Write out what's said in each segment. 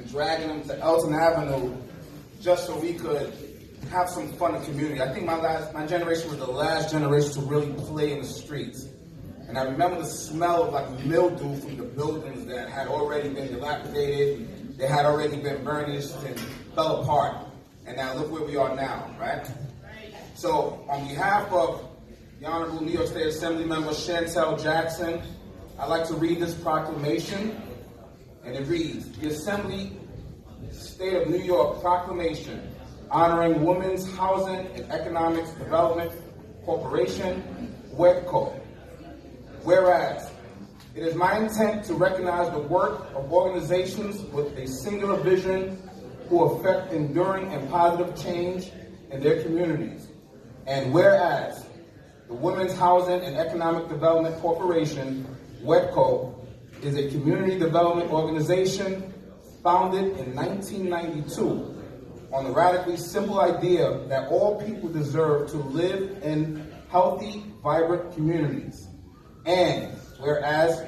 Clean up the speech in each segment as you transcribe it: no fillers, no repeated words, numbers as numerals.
and dragging them to Elton Avenue just so we could have some fun in the community. I think my generation was the last generation to really play in the streets. And I remember the smell of like mildew from the buildings that had already been dilapidated, they had already been burnished and fell apart. And now look where we are now, right? So on behalf of the Honorable New York State Assembly Member Chantel Jackson, I'd like to read this proclamation, and it reads, the Assembly State of New York Proclamation honoring Women's Housing and Economic Development Corporation, WEDCO. Whereas, it is my intent to recognize the work of organizations with a singular vision who affect enduring and positive change in their communities. And whereas, the Women's Housing and Economic Development Corporation, WEDCO, is a community development organization founded in 1992 on the radically simple idea that all people deserve to live in healthy, vibrant communities. And whereas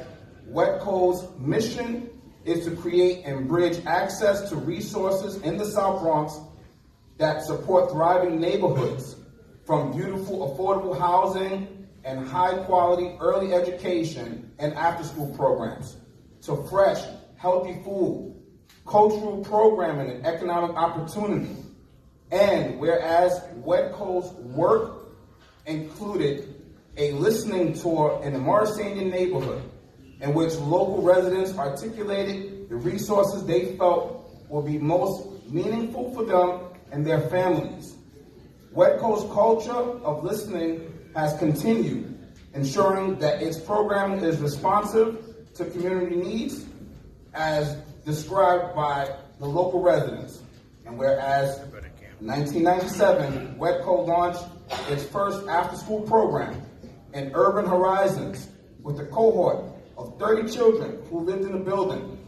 WEDCO's mission is to create and bridge access to resources in the South Bronx that support thriving neighborhoods, from beautiful, affordable housing and high-quality early education and after-school programs, to fresh, healthy food, cultural programming and economic opportunity. And whereas WEDCO's work included a listening tour in the Morrisanian neighborhood, in which local residents articulated the resources they felt would be most meaningful for them and their families. WEDCO's culture of listening has continued, ensuring that its programming is responsive to community needs as described by the local residents. And whereas in 1997, WEDCO launched its first after-school program in Urban Horizons with a cohort of 30 children who lived in the building.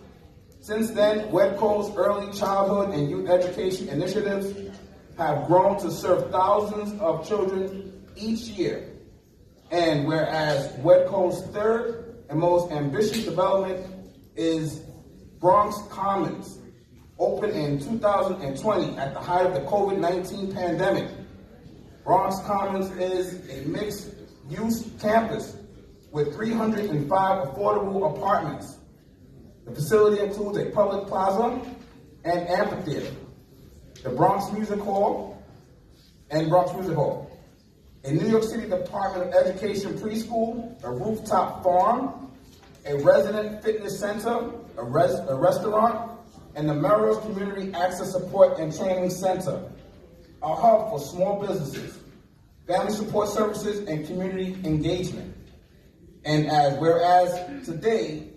Since then, WEDCO's early childhood and youth education initiatives have grown to serve thousands of children each year. And whereas WEDCO's third and most ambitious development is Bronx Commons, opened in 2020 at the height of the COVID-19 pandemic. Bronx Commons is a mixed-use campus with 305 affordable apartments. The facility includes a public plaza and amphitheater, the Bronx Music Hall, a New York City Department of Education preschool, a rooftop farm, a resident fitness center, a restaurant, and the Melrose Community Access Support and Training Center, a hub for small businesses, family support services, and community engagement. And whereas today,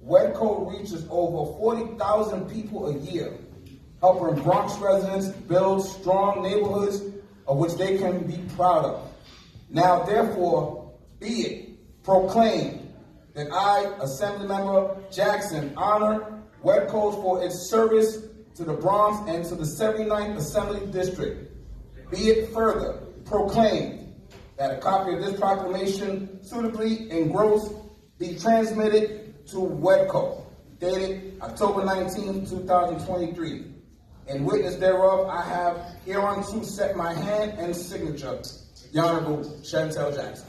WEDCO reaches over 40,000 people a year, helping Bronx residents build strong neighborhoods of which they can be proud of. Now, therefore, be it proclaimed that I, Assemblymember Jackson, honor WEDCO for its service to the Bronx and to the 79th Assembly District. Be it further proclaimed that a copy of this proclamation, suitably engrossed, be transmitted to WEDCO, dated October 19, 2023. In witness thereof, I have hereunto set my hand and signature, the Honorable Chantel Jackson.